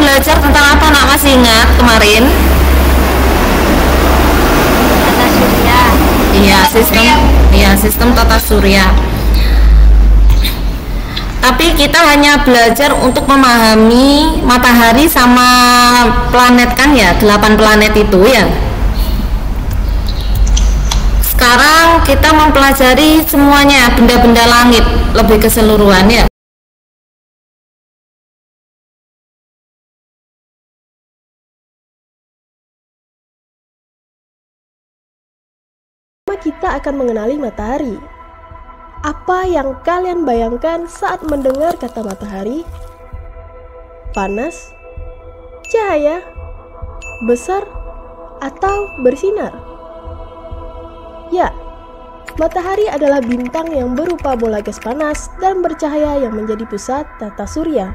belajar tentang apa, nak? Masih ingat kemarin? Tata surya. Sistem tata surya. Tapi kita hanya belajar untuk memahami matahari sama planet kan ya, 8 planet itu ya. Sekarang kita mempelajari semuanya, benda-benda langit lebih keseluruhan ya. Kita akan mengenali matahari. Apa yang kalian bayangkan saat mendengar kata matahari? Panas, cahaya, besar, atau bersinar? Ya, matahari adalah bintang yang berupa bola gas panas dan bercahaya yang menjadi pusat tata surya.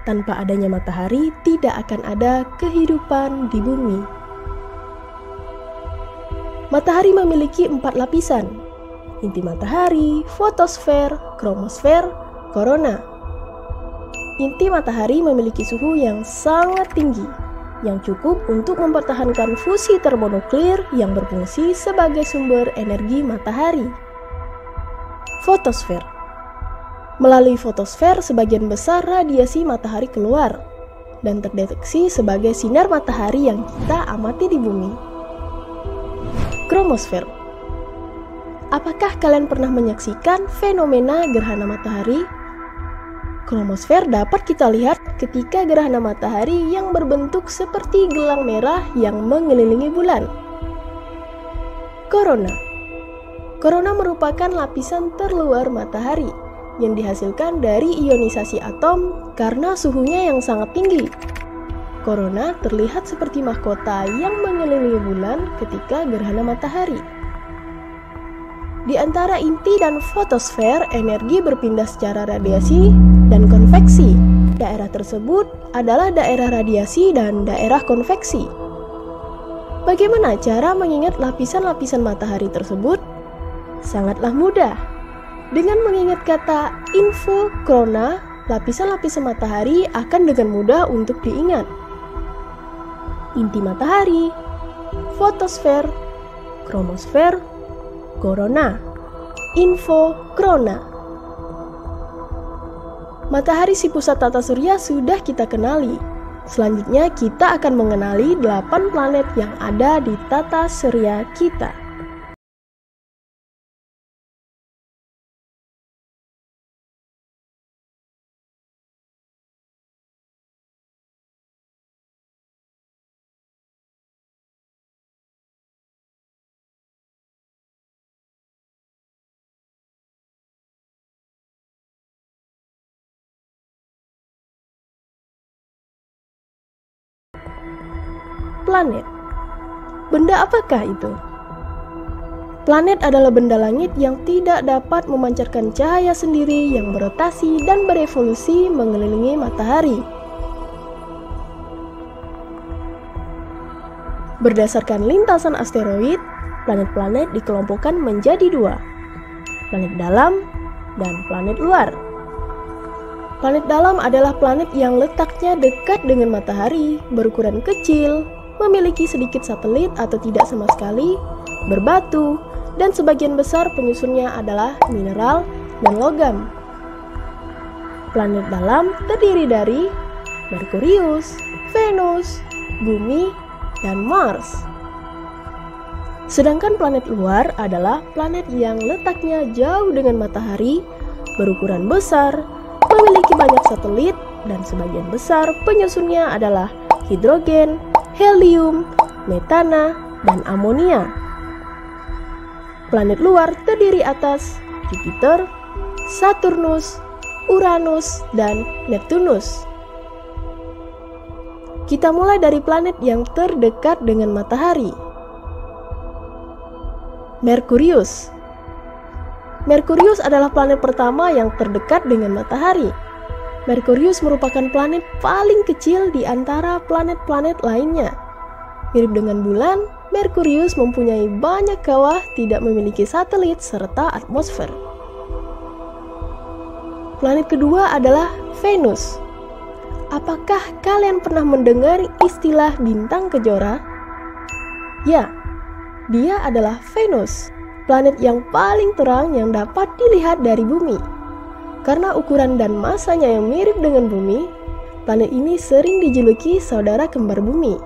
Tanpa adanya matahari, tidak akan ada kehidupan di bumi. Matahari memiliki 4 lapisan: inti matahari, fotosfer, kromosfer, korona. Inti matahari memiliki suhu yang sangat tinggi, yang cukup untuk mempertahankan fusi termonuklir yang berfungsi sebagai sumber energi matahari. Fotosfer. Melalui fotosfer, sebagian besar radiasi matahari keluar dan terdeteksi sebagai sinar matahari yang kita amati di bumi. Kromosfer. Apakah kalian pernah menyaksikan fenomena gerhana matahari? Kromosfer dapat kita lihat ketika gerhana matahari yang berbentuk seperti gelang merah yang mengelilingi bulan. Korona. Korona merupakan lapisan terluar matahari yang dihasilkan dari ionisasi atom karena suhunya yang sangat tinggi. Korona terlihat seperti mahkota yang mengelilingi bulan ketika gerhana matahari. Di antara inti dan fotosfer, energi berpindah secara radiasi dan konveksi. Daerah tersebut adalah daerah radiasi dan daerah konveksi. Bagaimana cara mengingat lapisan-lapisan matahari tersebut? Sangatlah mudah. Dengan mengingat kata infokrona, lapisan-lapisan matahari akan dengan mudah untuk diingat. Inti matahari, fotosfer, kromosfer, korona, infokrona. Matahari si pusat tata surya sudah kita kenali. Selanjutnya kita akan mengenali 8 planet yang ada di tata surya kita. Planet. Benda apakah itu? Planet adalah benda langit yang tidak dapat memancarkan cahaya sendiri yang berotasi dan berevolusi mengelilingi matahari. Berdasarkan lintasan asteroid, planet-planet dikelompokkan menjadi 2, planet dalam dan planet luar. Planet dalam adalah planet yang letaknya dekat dengan matahari, berukuran kecil, memiliki sedikit satelit atau tidak sama sekali, berbatu, dan sebagian besar penyusunnya adalah mineral dan logam. Planet dalam terdiri dari Merkurius, Venus, Bumi, dan Mars. Sedangkan planet luar adalah planet yang letaknya jauh dengan matahari, berukuran besar, memiliki banyak satelit, dan sebagian besar penyusunnya adalah hidrogen, helium, metana, dan amonia. Planet luar terdiri atas Jupiter, Saturnus, Uranus, dan Neptunus. Kita mulai dari planet yang terdekat dengan matahari. Merkurius. Merkurius adalah planet pertama yang terdekat dengan matahari. Merkurius merupakan planet paling kecil di antara planet-planet lainnya. Mirip dengan bulan, Merkurius mempunyai banyak kawah, tidak memiliki satelit serta atmosfer. Planet kedua adalah Venus. Apakah kalian pernah mendengar istilah bintang kejora? Ya, dia adalah Venus, planet yang paling terang yang dapat dilihat dari bumi. Karena ukuran dan masanya yang mirip dengan bumi, planet ini sering dijuluki saudara kembar bumi.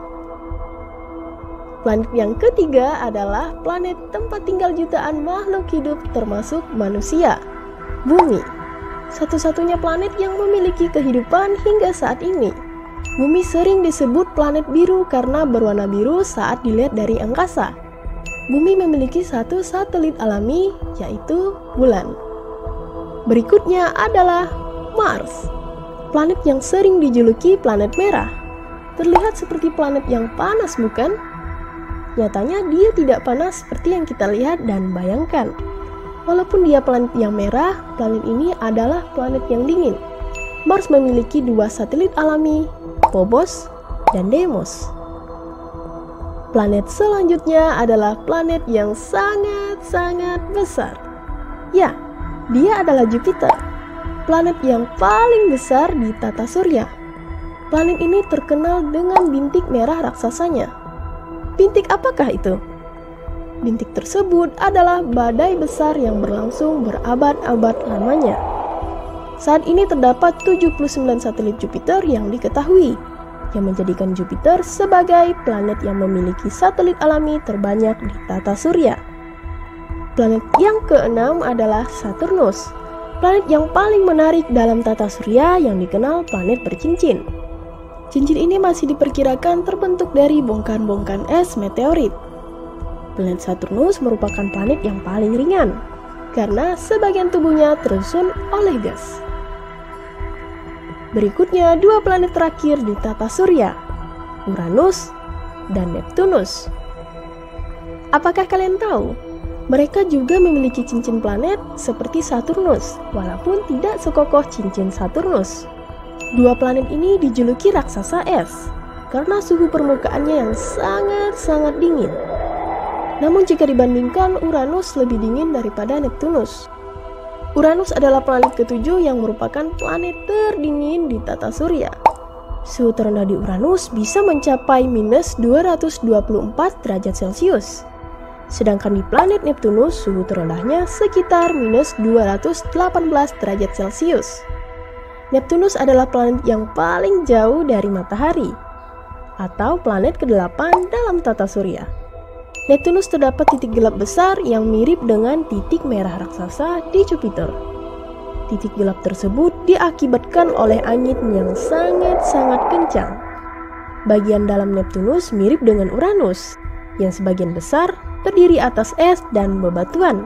Planet yang ketiga adalah planet tempat tinggal jutaan makhluk hidup termasuk manusia, Bumi. Satu-satunya planet yang memiliki kehidupan hingga saat ini. Bumi sering disebut planet biru karena berwarna biru saat dilihat dari angkasa. Bumi memiliki satu satelit alami, yaitu bulan. Berikutnya adalah Mars, planet yang sering dijuluki planet merah. Terlihat seperti planet yang panas, bukan? Nyatanya dia tidak panas seperti yang kita lihat dan bayangkan. Walaupun dia planet yang merah, planet ini adalah planet yang dingin. Mars memiliki dua satelit alami, Phobos dan Deimos. Planet selanjutnya adalah planet yang sangat-sangat besar. Ya, dia adalah Jupiter, planet yang paling besar di tata surya. Planet ini terkenal dengan bintik merah raksasanya. Bintik apakah itu? Bintik tersebut adalah badai besar yang berlangsung berabad-abad lamanya. Saat ini terdapat 79 satelit Jupiter yang diketahui, yang menjadikan Jupiter sebagai planet yang memiliki satelit alami terbanyak di tata surya. Planet yang keenam adalah Saturnus, planet yang paling menarik dalam tata surya yang dikenal planet bercincin. Cincin ini masih diperkirakan terbentuk dari bongkahan-bongkahan es meteorit. Planet Saturnus merupakan planet yang paling ringan, karena sebagian tubuhnya tersusun oleh gas. Berikutnya dua planet terakhir di tata surya, Uranus dan Neptunus. Apakah kalian tahu? Mereka juga memiliki cincin planet seperti Saturnus, walaupun tidak sekokoh cincin Saturnus. Dua planet ini dijuluki raksasa es, karena suhu permukaannya yang sangat-sangat dingin. Namun jika dibandingkan, Uranus lebih dingin daripada Neptunus. Uranus adalah planet ketujuh yang merupakan planet terdingin di tata surya. Suhu terendah di Uranus bisa mencapai minus 224 derajat Celcius. Sedangkan di planet Neptunus, suhu terendahnya sekitar minus 218 derajat Celcius. Neptunus adalah planet yang paling jauh dari matahari, atau planet ke-8 dalam tata surya. Neptunus terdapat titik gelap besar yang mirip dengan titik merah raksasa di Jupiter. Titik gelap tersebut diakibatkan oleh angin yang sangat-sangat kencang. Bagian dalam Neptunus mirip dengan Uranus, yang sebagian besar terdiri atas es dan bebatuan.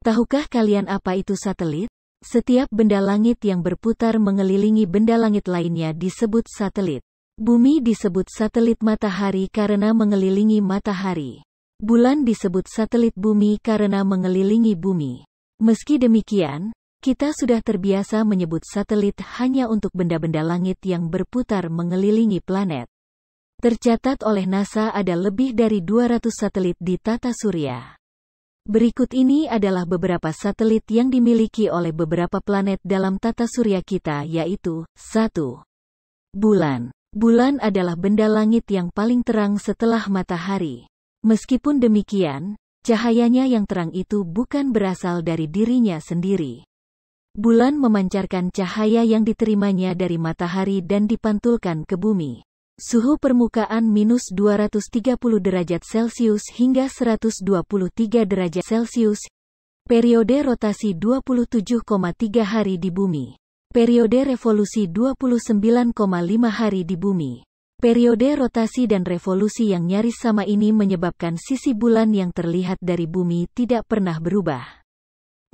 Tahukah kalian apa itu satelit? Setiap benda langit yang berputar mengelilingi benda langit lainnya disebut satelit. Bumi disebut satelit matahari karena mengelilingi matahari. Bulan disebut satelit bumi karena mengelilingi bumi. Meski demikian, kita sudah terbiasa menyebut satelit hanya untuk benda-benda langit yang berputar mengelilingi planet. Tercatat oleh NASA ada lebih dari 200 satelit di tata surya. Berikut ini adalah beberapa satelit yang dimiliki oleh beberapa planet dalam tata surya kita, yaitu 1. Bulan. Bulan adalah benda langit yang paling terang setelah matahari. Meskipun demikian, cahayanya yang terang itu bukan berasal dari dirinya sendiri. Bulan memancarkan cahaya yang diterimanya dari matahari dan dipantulkan ke bumi. Suhu permukaan minus 230 derajat Celcius hingga 123 derajat Celcius. Periode rotasi 27,3 hari di bumi. Periode revolusi 29,5 hari di bumi. Periode rotasi dan revolusi yang nyaris sama ini menyebabkan sisi bulan yang terlihat dari bumi tidak pernah berubah.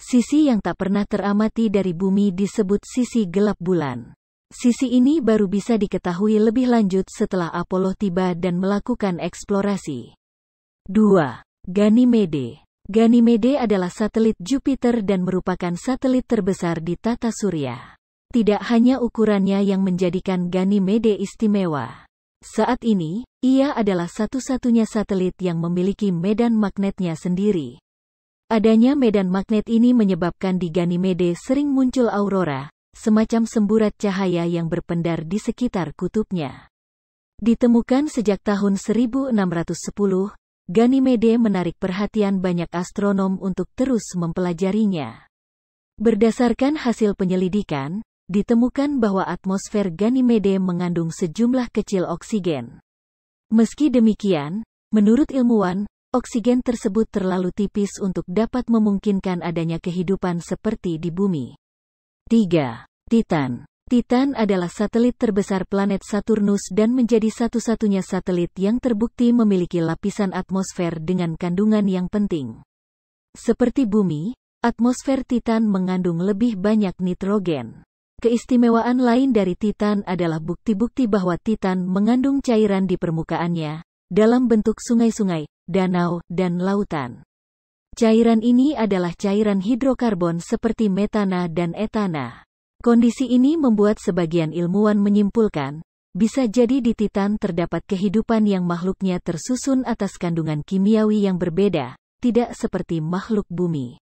Sisi yang tak pernah teramati dari bumi disebut sisi gelap bulan. Sisi ini baru bisa diketahui lebih lanjut setelah Apollo tiba dan melakukan eksplorasi. 2. Ganymede. Ganymede adalah satelit Jupiter dan merupakan satelit terbesar di tata surya. Tidak hanya ukurannya yang menjadikan Ganymede istimewa. Saat ini, ia adalah satu-satunya satelit yang memiliki medan magnetnya sendiri. Adanya medan magnet ini menyebabkan di Ganymede sering muncul aurora, semacam semburat cahaya yang berpendar di sekitar kutubnya. Ditemukan sejak tahun 1610, Ganymede menarik perhatian banyak astronom untuk terus mempelajarinya. Berdasarkan hasil penyelidikan, ditemukan bahwa atmosfer Ganymede mengandung sejumlah kecil oksigen. Meski demikian, menurut ilmuwan, oksigen tersebut terlalu tipis untuk dapat memungkinkan adanya kehidupan seperti di bumi. 3. Titan. Titan adalah satelit terbesar planet Saturnus dan menjadi satu-satunya satelit yang terbukti memiliki lapisan atmosfer dengan kandungan yang penting. Seperti bumi, atmosfer Titan mengandung lebih banyak nitrogen. Keistimewaan lain dari Titan adalah bukti-bukti bahwa Titan mengandung cairan di permukaannya, dalam bentuk sungai-sungai, danau, dan lautan. Cairan ini adalah cairan hidrokarbon seperti metana dan etana. Kondisi ini membuat sebagian ilmuwan menyimpulkan, bisa jadi di Titan terdapat kehidupan yang makhluknya tersusun atas kandungan kimiawi yang berbeda, tidak seperti makhluk bumi.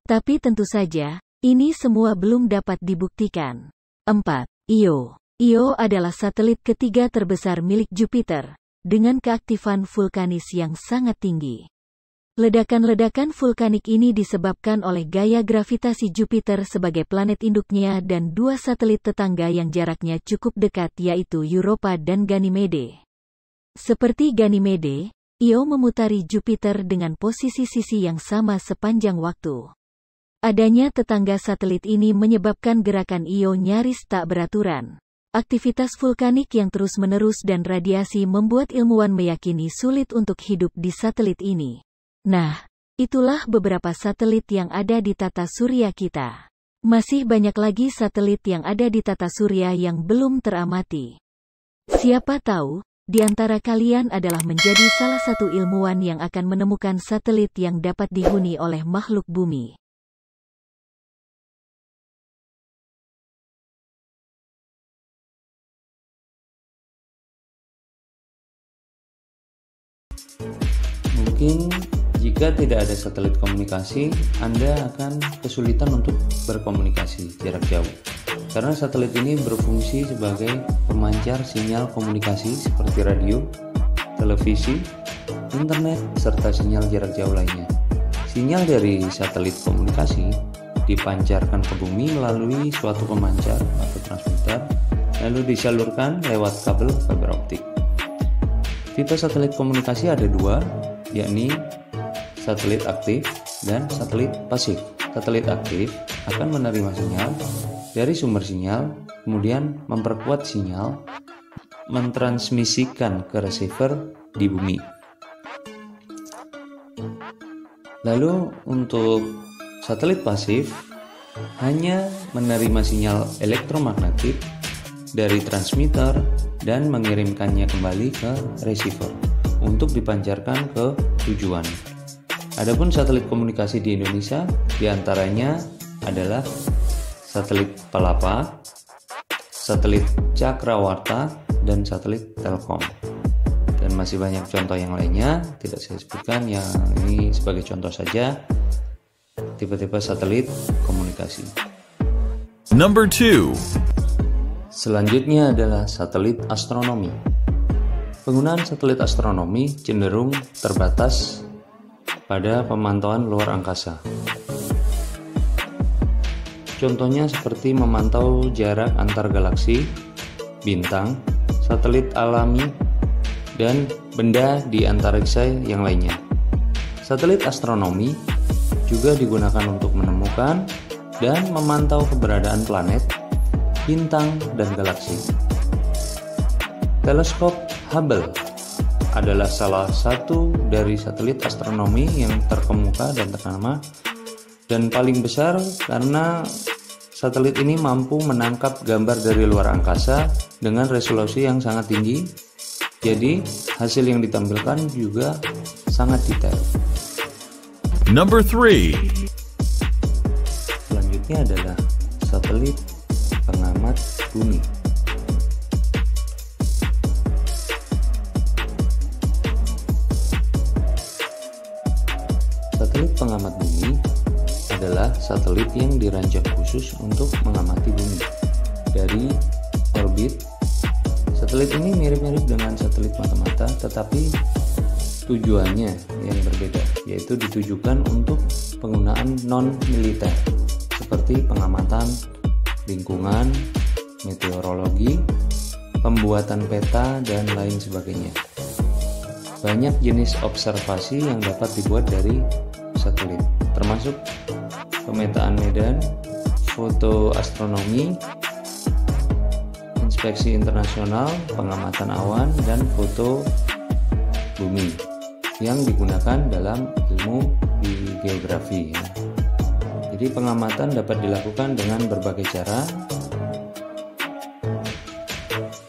Tapi tentu saja, ini semua belum dapat dibuktikan. 4. Io. Io adalah satelit ketiga terbesar milik Jupiter, dengan keaktifan vulkanis yang sangat tinggi. Ledakan-ledakan vulkanik ini disebabkan oleh gaya gravitasi Jupiter sebagai planet induknya dan dua satelit tetangga yang jaraknya cukup dekat yaitu Europa dan Ganymede. Seperti Ganymede, Io memutari Jupiter dengan posisi sisi yang sama sepanjang waktu. Adanya tetangga satelit ini menyebabkan gerakan Io nyaris tak beraturan. Aktivitas vulkanik yang terus-menerus dan radiasi membuat ilmuwan meyakini sulit untuk hidup di satelit ini. Nah, itulah beberapa satelit yang ada di tata surya kita. Masih banyak lagi satelit yang ada di tata surya yang belum teramati. Siapa tahu, di antara kalian adalah menjadi salah satu ilmuwan yang akan menemukan satelit yang dapat dihuni oleh makhluk bumi. Mungkin jika tidak ada satelit komunikasi, Anda akan kesulitan untuk berkomunikasi jarak jauh. Karena satelit ini berfungsi sebagai pemancar sinyal komunikasi seperti radio, televisi, internet, serta sinyal jarak jauh lainnya. Sinyal dari satelit komunikasi dipancarkan ke bumi melalui suatu pemancar atau transmitter, lalu disalurkan lewat kabel fiber optik. Tipe satelit komunikasi ada dua, yakni satelit aktif dan satelit pasif. Satelit aktif akan menerima sinyal dari sumber sinyal, kemudian memperkuat sinyal, mentransmisikan ke receiver di bumi. Lalu untuk satelit pasif hanya menerima sinyal elektromagnetik dari transmitter dan mengirimkannya kembali ke receiver untuk dipancarkan ke tujuan. Adapun satelit komunikasi di Indonesia diantaranya adalah satelit Palapa, satelit Cakrawarta, dan satelit Telkom. Dan masih banyak contoh yang lainnya, tidak saya sebutkan, yang ini sebagai contoh saja tipe-tipe satelit komunikasi. Number 2. Selanjutnya adalah satelit astronomi. Penggunaan satelit astronomi cenderung terbatas pada pemantauan luar angkasa. Contohnya seperti memantau jarak antar galaksi, bintang, satelit alami, dan benda di antariksa yang lainnya. Satelit astronomi juga digunakan untuk menemukan dan memantau keberadaan planet, bintang, dan galaksi. Teleskop Hubble adalah salah satu dari satelit astronomi yang terkemuka dan ternama dan paling besar karena satelit ini mampu menangkap gambar dari luar angkasa dengan resolusi yang sangat tinggi. Jadi, hasil yang ditampilkan juga sangat detail. Number 3. Selanjutnya adalah satelit pengamat bumi. Satelit pengamat bumi adalah satelit yang dirancang khusus untuk mengamati bumi dari orbit. Satelit ini mirip-mirip dengan satelit mata-mata, tetapi tujuannya yang berbeda, yaitu ditujukan untuk penggunaan non-militer seperti pengamatan lingkungan, meteorologi, pembuatan peta, dan lain sebagainya. Banyak jenis observasi yang dapat dibuat dari satelit, termasuk pemetaan medan, foto astronomi, inspeksi internasional, pengamatan awan, dan foto bumi yang digunakan dalam ilmu di geografi. Jadi pengamatan dapat dilakukan dengan berbagai cara,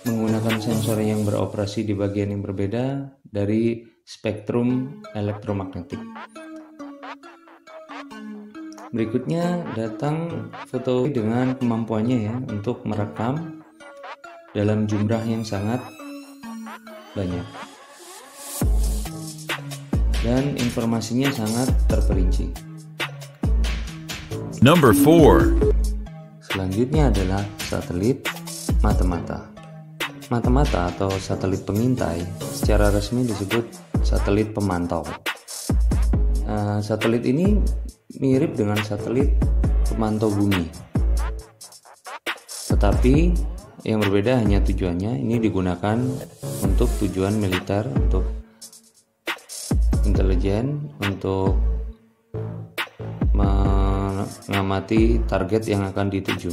menggunakan sensor yang beroperasi di bagian yang berbeda dari spektrum elektromagnetik. Berikutnya datang foto dengan kemampuannya ya untuk merekam dalam jumlah yang sangat banyak dan informasinya sangat terperinci. Number 4. Selanjutnya adalah satelit mata-mata. Mata-mata atau satelit pengintai secara resmi disebut satelit pemantau. Satelit ini mirip dengan satelit pemantau bumi, tetapi yang berbeda hanya tujuannya. Ini digunakan untuk tujuan militer, untuk intelijen, untuk mengamati target yang akan dituju.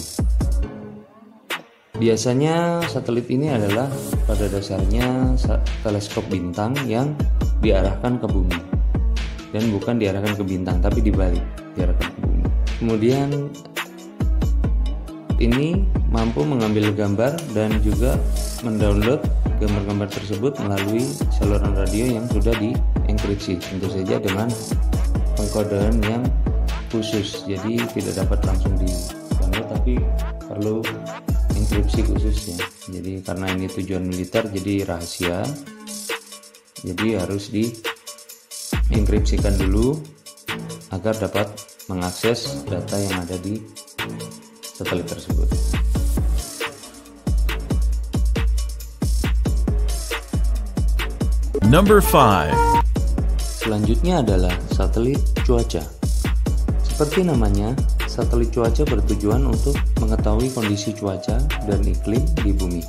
Biasanya satelit ini adalah pada dasarnya teleskop bintang yang diarahkan ke bumi, dan bukan diarahkan ke bintang tapi dibalik, diarahkan ke bumi. Kemudian ini mampu mengambil gambar dan juga mendownload gambar-gambar tersebut melalui saluran radio yang sudah dienkripsi, tentu saja dengan pengkodean yang khusus. Jadi tidak dapat langsung di-download, tapi perlu enkripsi khususnya. Jadi karena ini tujuan militer, jadi rahasia, jadi harus dienkripsikan dulu agar dapat mengakses data yang ada di satelit tersebut. Number 5. Selanjutnya adalah satelit cuaca. Seperti namanya, satelit cuaca bertujuan untuk mengetahui kondisi cuaca dan iklim di bumi.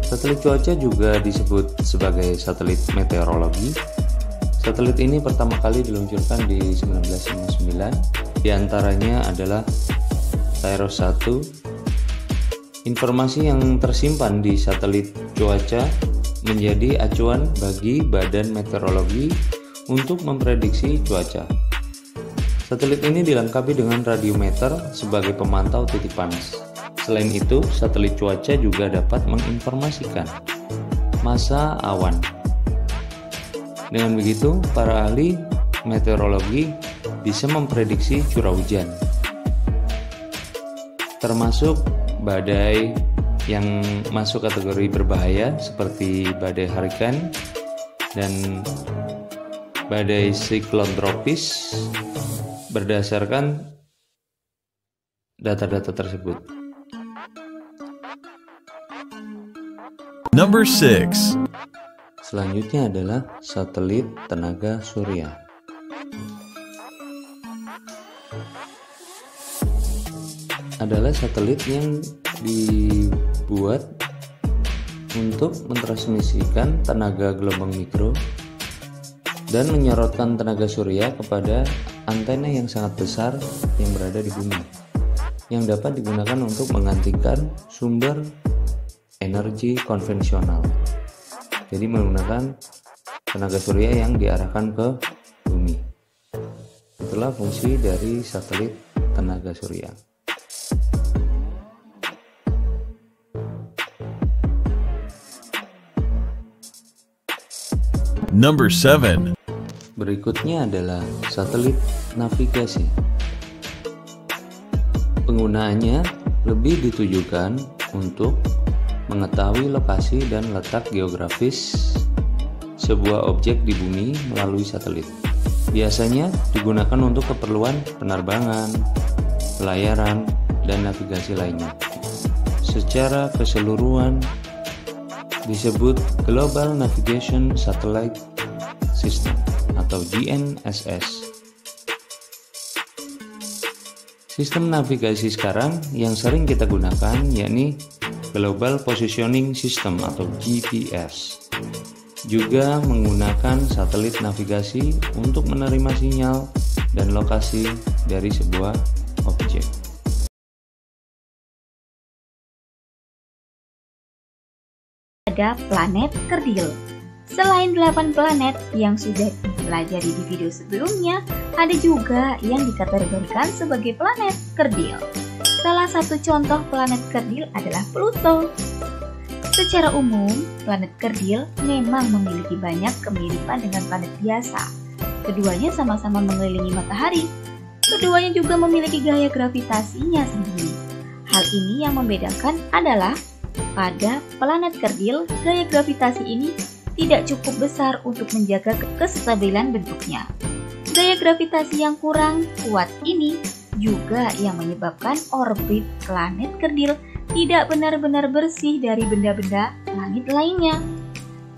Satelit cuaca juga disebut sebagai satelit meteorologi. Satelit ini pertama kali diluncurkan di 1959. Di antaranya adalah THEROS 1. Informasi yang tersimpan di satelit cuaca menjadi acuan bagi Badan Meteorologi untuk memprediksi cuaca. Satelit ini dilengkapi dengan radiometer sebagai pemantau titik panas. Selain itu, satelit cuaca juga dapat menginformasikan massa awan. Dengan begitu, para ahli meteorologi bisa memprediksi curah hujan, termasuk badai yang masuk kategori berbahaya seperti badai hurricane dan badai siklon tropis berdasarkan data-data tersebut. Number 6. Selanjutnya adalah satelit tenaga surya. Adalah satelit yang dibuat untuk mentransmisikan tenaga gelombang mikro dan menyorotkan tenaga surya kepada antena yang sangat besar yang berada di bumi, yang dapat digunakan untuk menggantikan sumber energi konvensional. Jadi menggunakan tenaga surya yang diarahkan ke bumi. Itulah fungsi dari satelit tenaga surya. Number 7. Berikutnya adalah satelit navigasi. Penggunaannya lebih ditujukan untuk mengetahui lokasi dan letak geografis sebuah objek di bumi melalui satelit. Biasanya digunakan untuk keperluan penerbangan, pelayaran, dan navigasi lainnya. Secara keseluruhan disebut Global Navigation Satellite System atau GNSS. Sistem navigasi sekarang yang sering kita gunakan yakni Global Positioning System atau GPS. Juga menggunakan satelit navigasi untuk menerima sinyal dan lokasi dari sebuah objek. Ada planet kerdil. Selain 8 planet yang sudah dipelajari di video sebelumnya, ada juga yang dikategorikan sebagai planet kerdil. Salah satu contoh planet kerdil adalah Pluto. Secara umum, planet kerdil memang memiliki banyak kemiripan dengan planet biasa. Keduanya sama-sama mengelilingi matahari. Keduanya juga memiliki gaya gravitasinya sendiri. Hal ini yang membedakan adalah pada planet kerdil, gaya gravitasi ini tidak cukup besar untuk menjaga kestabilan bentuknya. Gaya gravitasi yang kurang kuat ini juga yang menyebabkan orbit planet kerdil tidak benar-benar bersih dari benda-benda langit lainnya.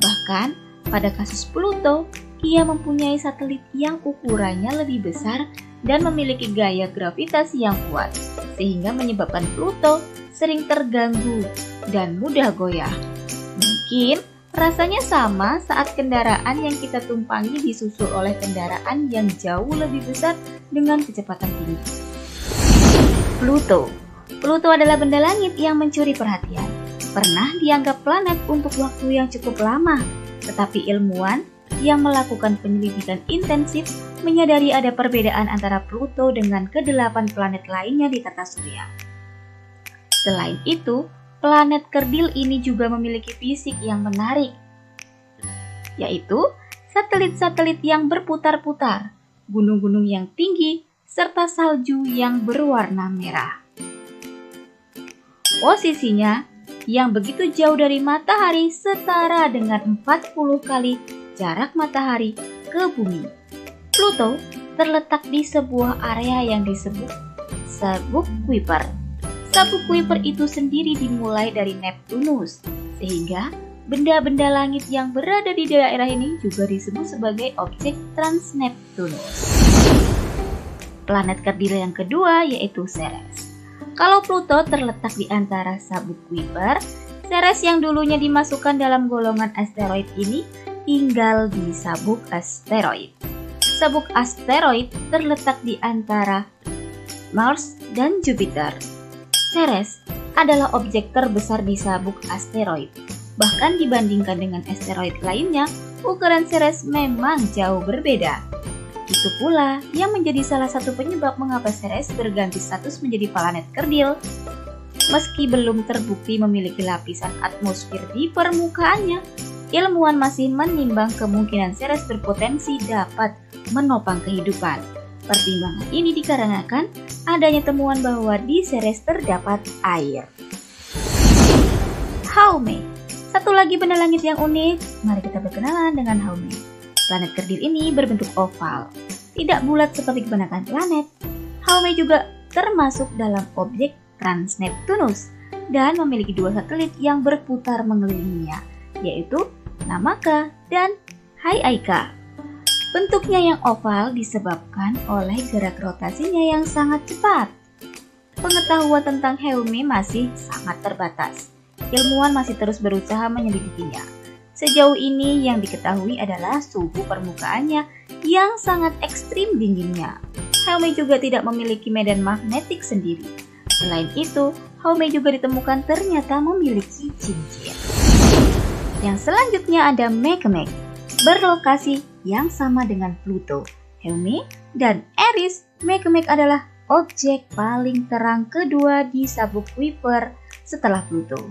Bahkan pada kasus Pluto, ia mempunyai satelit yang ukurannya lebih besar dan memiliki gaya gravitasi yang kuat, sehingga menyebabkan Pluto sering terganggu dan mudah goyah. Mungkin rasanya sama saat kendaraan yang kita tumpangi disusul oleh kendaraan yang jauh lebih besar dengan kecepatan tinggi. Pluto adalah benda langit yang mencuri perhatian. Pernah dianggap planet untuk waktu yang cukup lama, tetapi ilmuwan yang melakukan penyelidikan intensif menyadari ada perbedaan antara Pluto dengan ke-8 planet lainnya di tata surya. Selain itu, planet kerdil ini juga memiliki fisik yang menarik, yaitu satelit-satelit yang berputar-putar, gunung-gunung yang tinggi, serta salju yang berwarna merah. Posisinya yang begitu jauh dari matahari setara dengan 40 kali jarak matahari ke bumi. Pluto terletak di sebuah area yang disebut Sabuk Kuiper. Sabuk Kuiper itu sendiri dimulai dari Neptunus, sehingga benda-benda langit yang berada di daerah ini juga disebut sebagai objek Transneptunus. Planet kerdil yang kedua yaitu Ceres. Kalau Pluto terletak di antara Sabuk Kuiper, Ceres yang dulunya dimasukkan dalam golongan asteroid ini tinggal di sabuk asteroid. Sabuk asteroid terletak di antara Mars dan Jupiter. Ceres adalah objek terbesar di sabuk asteroid. Bahkan dibandingkan dengan asteroid lainnya, ukuran Ceres memang jauh berbeda. Itu pula yang menjadi salah satu penyebab mengapa Ceres berganti status menjadi planet kerdil. Meski belum terbukti memiliki lapisan atmosfer di permukaannya, ilmuwan masih menimbang kemungkinan Ceres berpotensi dapat menopang kehidupan. Pertimbangan ini dikarenakan adanya temuan bahwa di Ceres terdapat air. Haumea, satu lagi benda langit yang unik. Mari kita berkenalan dengan Haumea. Planet kerdil ini berbentuk oval, tidak bulat seperti kebanyakan planet. Haumea juga termasuk dalam objek Transneptunus dan memiliki 2 satelit yang berputar mengelilinginya, yaitu Namaka dan Hayaika. Bentuknya yang oval disebabkan oleh gerak rotasinya yang sangat cepat. Pengetahuan tentang Haumea masih sangat terbatas. Ilmuwan masih terus berusaha menyelidikinya. Sejauh ini yang diketahui adalah suhu permukaannya yang sangat ekstrim dinginnya. Haumea juga tidak memiliki medan magnetik sendiri. Selain itu, Haumea juga ditemukan ternyata memiliki cincin. Yang selanjutnya ada Makemake, berlokasi yang sama dengan Pluto, Haumea, dan Eris. Makemake adalah objek paling terang kedua di Sabuk Kuiper setelah Pluto.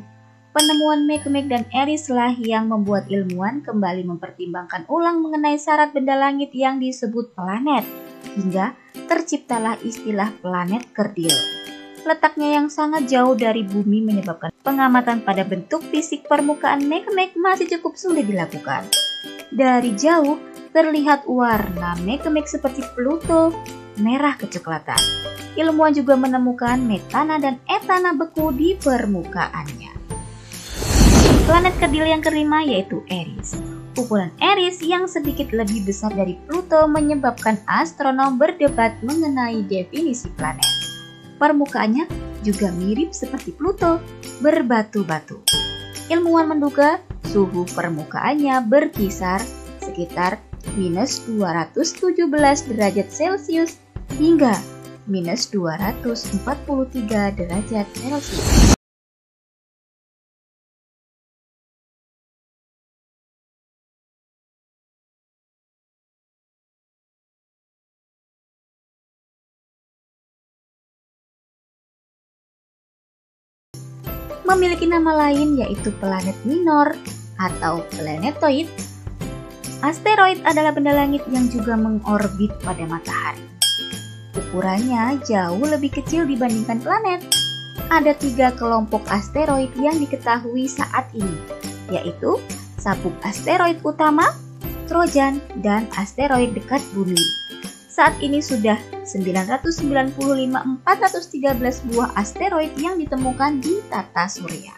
Penemuan Makemake dan Eris lah yang membuat ilmuwan kembali mempertimbangkan ulang mengenai syarat benda langit yang disebut planet, hingga terciptalah istilah planet kerdil. Letaknya yang sangat jauh dari bumi menyebabkan pengamatan pada bentuk fisik permukaan Makemake masih cukup sulit dilakukan. Dari jauh, terlihat warna make seperti Pluto, merah kecoklatan. Ilmuwan juga menemukan metana dan etana beku di permukaannya. Planet kerdil yang kelima yaitu Eris. Ukuran Eris yang sedikit lebih besar dari Pluto menyebabkan astronom berdebat mengenai definisi planet. Permukaannya juga mirip seperti Pluto, berbatu-batu. Ilmuwan menduga suhu permukaannya berkisar sekitar minus 217 derajat Celcius hingga minus 243 derajat Celcius. Memiliki nama lain yaitu planet minor atau planetoid. Asteroid adalah benda langit yang juga mengorbit pada matahari. Ukurannya jauh lebih kecil dibandingkan planet. Ada 3 kelompok asteroid yang diketahui saat ini, yaitu sabuk asteroid utama, Trojan, dan asteroid dekat bumi. Saat ini sudah 995.413 buah asteroid yang ditemukan di tata surya.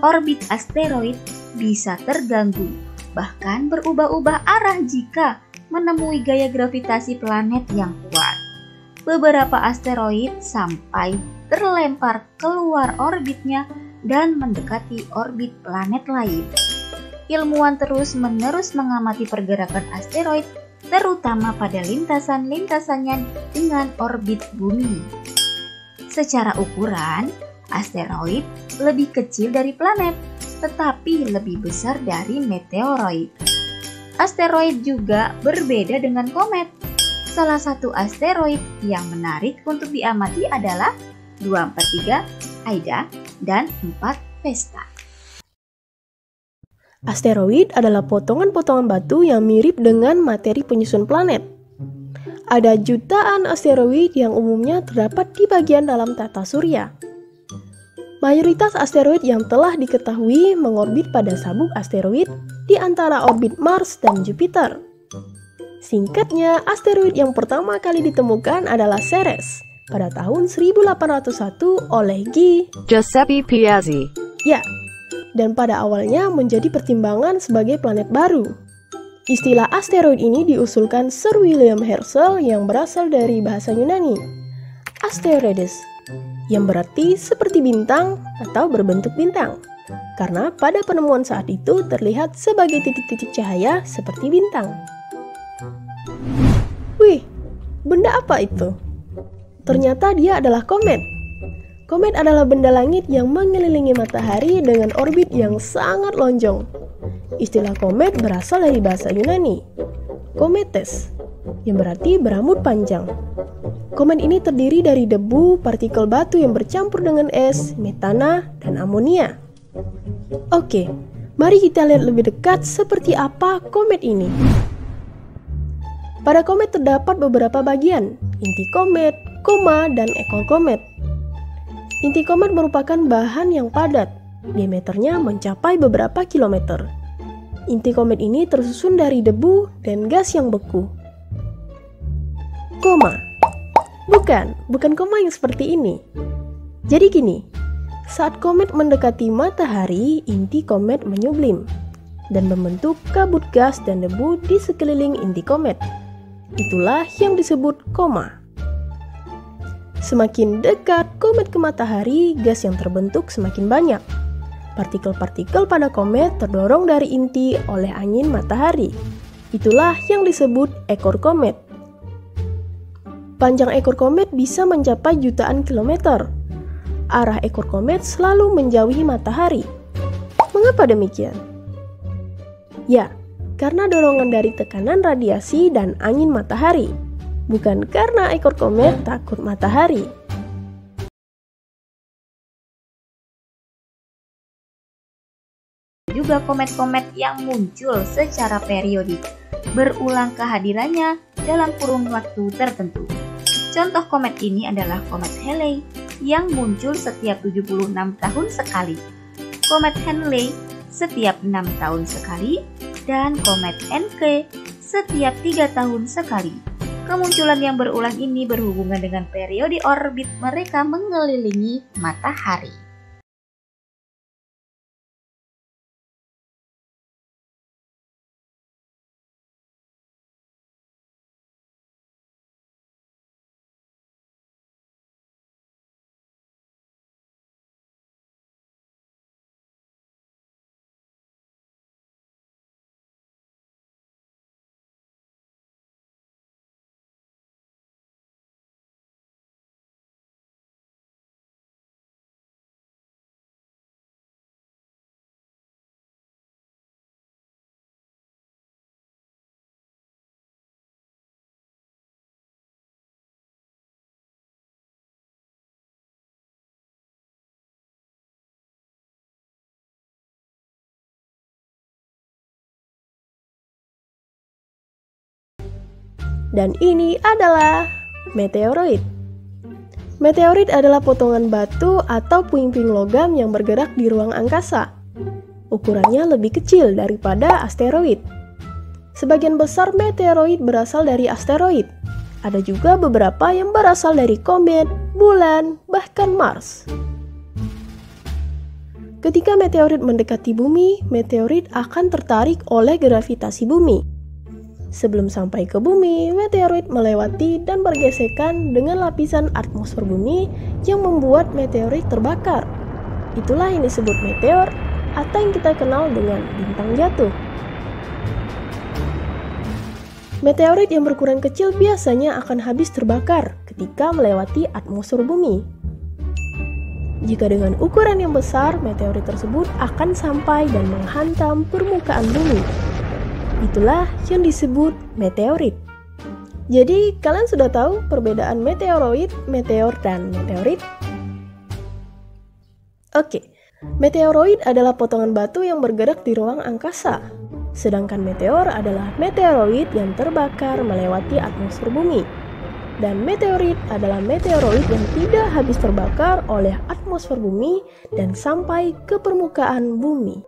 Orbit asteroid bisa terganggu, bahkan berubah-ubah arah jika menemui gaya gravitasi planet yang kuat. Beberapa asteroid sampai terlempar keluar orbitnya dan mendekati orbit planet lain. Ilmuwan terus-menerus mengamati pergerakan asteroid, terutama pada lintasan-lintasannya dengan orbit bumi. Secara ukuran, asteroid lebih kecil dari planet, tetapi lebih besar dari meteoroid. Asteroid juga berbeda dengan komet. Salah satu asteroid yang menarik untuk diamati adalah 243, Haida, dan 4 Vesta. Asteroid adalah potongan-potongan batu yang mirip dengan materi penyusun planet. Ada jutaan asteroid yang umumnya terdapat di bagian dalam tata surya. Mayoritas asteroid yang telah diketahui mengorbit pada sabuk asteroid di antara orbit Mars dan Jupiter. Singkatnya, asteroid yang pertama kali ditemukan adalah Ceres pada tahun 1801 oleh Giuseppe Piazzi. Ya, dan pada awalnya menjadi pertimbangan sebagai planet baru. Istilah asteroid ini diusulkan Sir William Herschel yang berasal dari bahasa Yunani, asteroides, yang berarti seperti bintang atau berbentuk bintang. Karena pada penemuan saat itu terlihat sebagai titik-titik cahaya seperti bintang. Wih, benda apa itu? Ternyata dia adalah komet. Komet adalah benda langit yang mengelilingi matahari dengan orbit yang sangat lonjong. Istilah komet berasal dari bahasa Yunani, kometes, yang berarti berambut panjang. Komet ini terdiri dari debu, partikel batu yang bercampur dengan es, metana, dan amonia. Oke, mari kita lihat lebih dekat seperti apa komet ini. Pada komet terdapat beberapa bagian, inti komet, koma, dan ekor komet. Inti komet merupakan bahan yang padat, diameternya mencapai beberapa kilometer. Inti komet ini tersusun dari debu dan gas yang beku. Koma. Bukan koma yang seperti ini. Jadi gini, saat komet mendekati matahari, inti komet menyublim dan membentuk kabut gas dan debu di sekeliling inti komet. Itulah yang disebut koma. Semakin dekat komet ke matahari, gas yang terbentuk semakin banyak. Partikel-partikel pada komet terdorong dari inti oleh angin matahari. Itulah yang disebut ekor komet. Panjang ekor komet bisa mencapai jutaan kilometer. Arah ekor komet selalu menjauhi matahari. Mengapa demikian? Ya, karena dorongan dari tekanan radiasi dan angin matahari, bukan karena ekor komet takut matahari. Juga komet-komet yang muncul secara periodik, berulang kehadirannya dalam kurun waktu tertentu. Contoh komet ini adalah komet Halley yang muncul setiap 76 tahun sekali, komet Henley setiap 6 tahun sekali, dan komet Encke setiap 3 tahun sekali. Kemunculan yang berulang ini berhubungan dengan periode orbit mereka mengelilingi matahari. Dan ini adalah meteoroid. Meteorit adalah potongan batu atau puing-puing logam yang bergerak di ruang angkasa. Ukurannya lebih kecil daripada asteroid. Sebagian besar meteoroid berasal dari asteroid. Ada juga beberapa yang berasal dari komet, bulan, bahkan Mars. Ketika meteorit mendekati bumi, meteorit akan tertarik oleh gravitasi bumi. Sebelum sampai ke bumi, meteorit melewati dan bergesekan dengan lapisan atmosfer bumi yang membuat meteorit terbakar. Itulah yang disebut meteor atau yang kita kenal dengan bintang jatuh. Meteorit yang berukuran kecil biasanya akan habis terbakar ketika melewati atmosfer bumi. Jika dengan ukuran yang besar, meteorit tersebut akan sampai dan menghantam permukaan bumi. Itulah yang disebut meteorit. Jadi, kalian sudah tahu perbedaan meteoroid, meteor, dan meteorit? Oke, meteoroid adalah potongan batu yang bergerak di ruang angkasa. Sedangkan meteor adalah meteoroid yang terbakar melewati atmosfer bumi. Dan meteorit adalah meteoroid yang tidak habis terbakar oleh atmosfer bumi dan sampai ke permukaan bumi.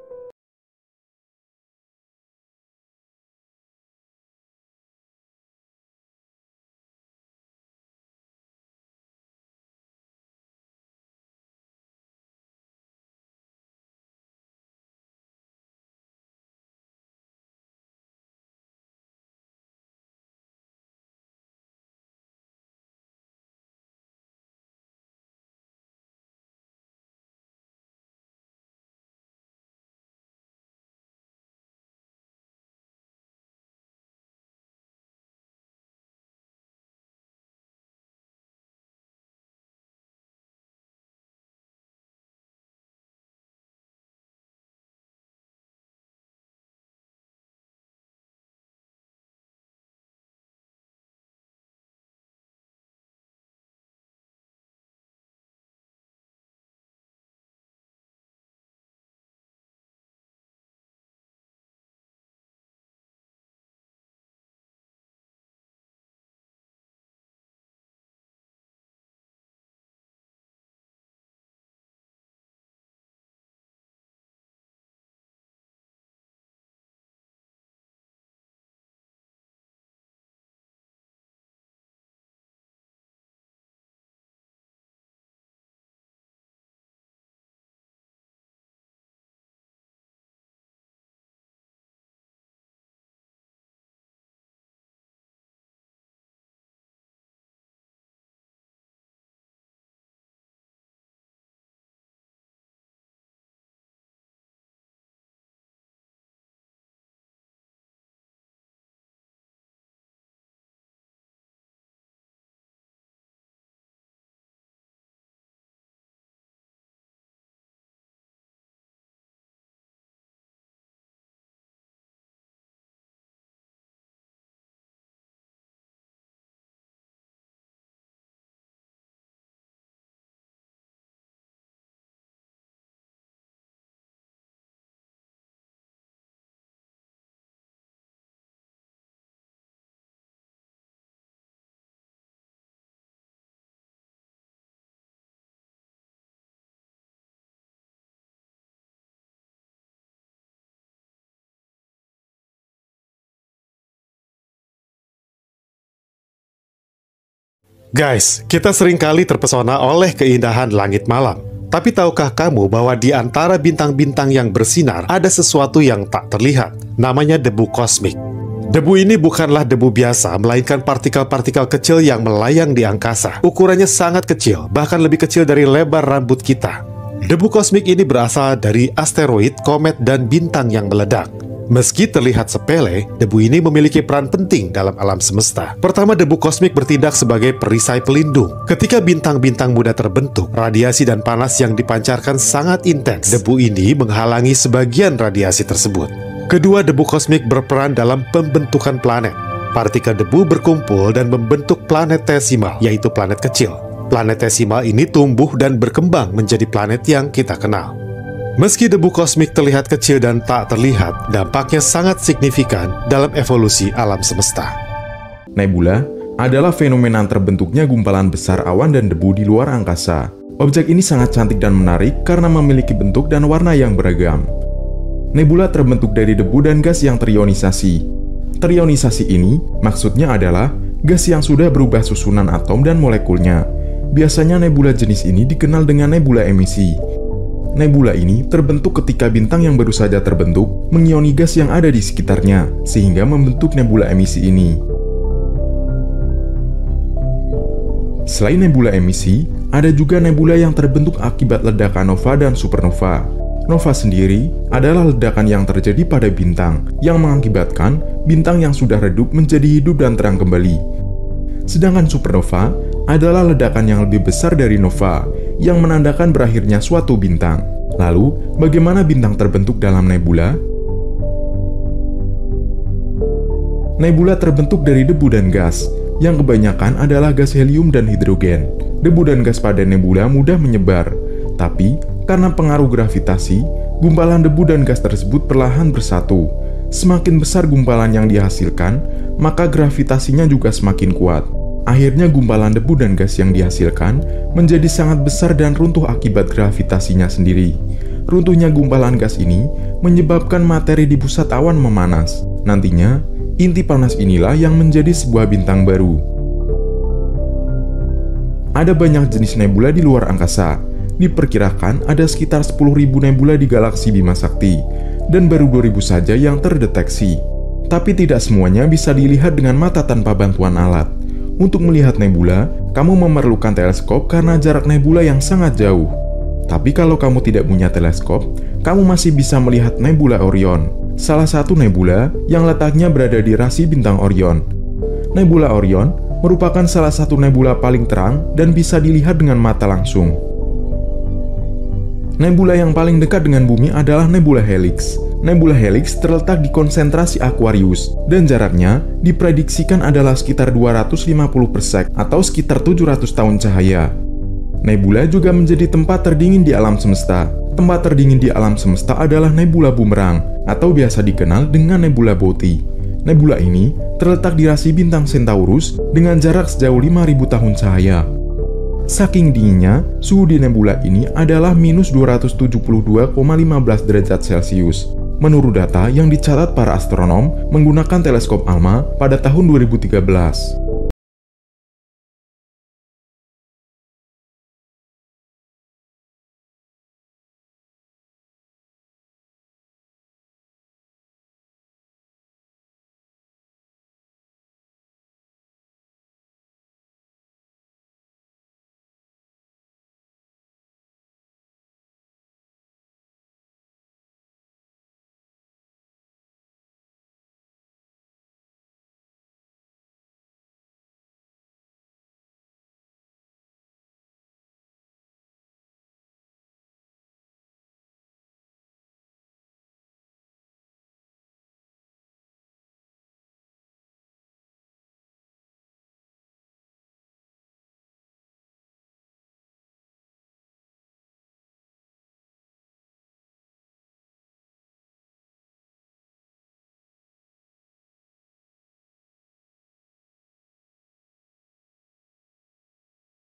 Guys, kita seringkali terpesona oleh keindahan langit malam. Tapi tahukah kamu bahwa di antara bintang-bintang yang bersinar ada sesuatu yang tak terlihat, namanya debu kosmik. Debu ini bukanlah debu biasa, melainkan partikel-partikel kecil yang melayang di angkasa. Ukurannya sangat kecil, bahkan lebih kecil dari lebar rambut kita. Debu kosmik ini berasal dari asteroid, komet, dan bintang yang meledak. Meski terlihat sepele, debu ini memiliki peran penting dalam alam semesta. Pertama, debu kosmik bertindak sebagai perisai pelindung. Ketika bintang-bintang muda terbentuk, radiasi dan panas yang dipancarkan sangat intens. Debu ini menghalangi sebagian radiasi tersebut. Kedua, debu kosmik berperan dalam pembentukan planet. Partikel debu berkumpul dan membentuk planet tesimal, yaitu planet kecil. Planet tesimal ini tumbuh dan berkembang menjadi planet yang kita kenal. Meski debu kosmik terlihat kecil dan tak terlihat, dampaknya sangat signifikan dalam evolusi alam semesta. Nebula adalah fenomena terbentuknya gumpalan besar awan dan debu di luar angkasa. Objek ini sangat cantik dan menarik karena memiliki bentuk dan warna yang beragam. Nebula terbentuk dari debu dan gas yang terionisasi. Terionisasi ini maksudnya adalah gas yang sudah berubah susunan atom dan molekulnya. Biasanya nebula jenis ini dikenal dengan nebula emisi. Nebula ini terbentuk ketika bintang yang baru saja terbentuk mengioni gas yang ada di sekitarnya, sehingga membentuk nebula emisi ini. Selain nebula emisi, ada juga nebula yang terbentuk akibat ledakan nova dan supernova. Nova sendiri adalah ledakan yang terjadi pada bintang, yang mengakibatkan bintang yang sudah redup menjadi hidup dan terang kembali. Sedangkan supernova adalah ledakan yang lebih besar dari nova, yang menandakan berakhirnya suatu bintang. Lalu, bagaimana bintang terbentuk dalam nebula? Nebula terbentuk dari debu dan gas, yang kebanyakan adalah gas helium dan hidrogen. Debu dan gas pada nebula mudah menyebar, tapi karena pengaruh gravitasi, gumpalan debu dan gas tersebut perlahan bersatu. Semakin besar gumpalan yang dihasilkan, maka gravitasinya juga semakin kuat. Akhirnya gumpalan debu dan gas yang dihasilkan menjadi sangat besar dan runtuh akibat gravitasinya sendiri. Runtuhnya gumpalan gas ini menyebabkan materi di pusat awan memanas. Nantinya, inti panas inilah yang menjadi sebuah bintang baru. Ada banyak jenis nebula di luar angkasa. Diperkirakan ada sekitar 10.000 nebula di galaksi Bima Sakti, dan baru 2.000 saja yang terdeteksi. Tapi tidak semuanya bisa dilihat dengan mata tanpa bantuan alat. Untuk melihat nebula, kamu memerlukan teleskop karena jarak nebula yang sangat jauh. Tapi kalau kamu tidak punya teleskop, kamu masih bisa melihat nebula Orion, salah satu nebula yang letaknya berada di rasi bintang Orion. Nebula Orion merupakan salah satu nebula paling terang dan bisa dilihat dengan mata langsung. Nebula yang paling dekat dengan bumi adalah nebula Helix. Nebula Helix terletak di konsentrasi Aquarius, dan jaraknya diprediksikan adalah sekitar 250 parsec atau sekitar 700 tahun cahaya. Nebula juga menjadi tempat terdingin di alam semesta. Tempat terdingin di alam semesta adalah nebula bumerang, atau biasa dikenal dengan nebula Boöte. Nebula ini terletak di rasi bintang Centaurus dengan jarak sejauh 5.000 tahun cahaya. Saking dinginnya, suhu di nebula ini adalah minus 272,15 derajat Celcius. Menurut data yang dicatat para astronom menggunakan teleskop ALMA pada tahun 2013.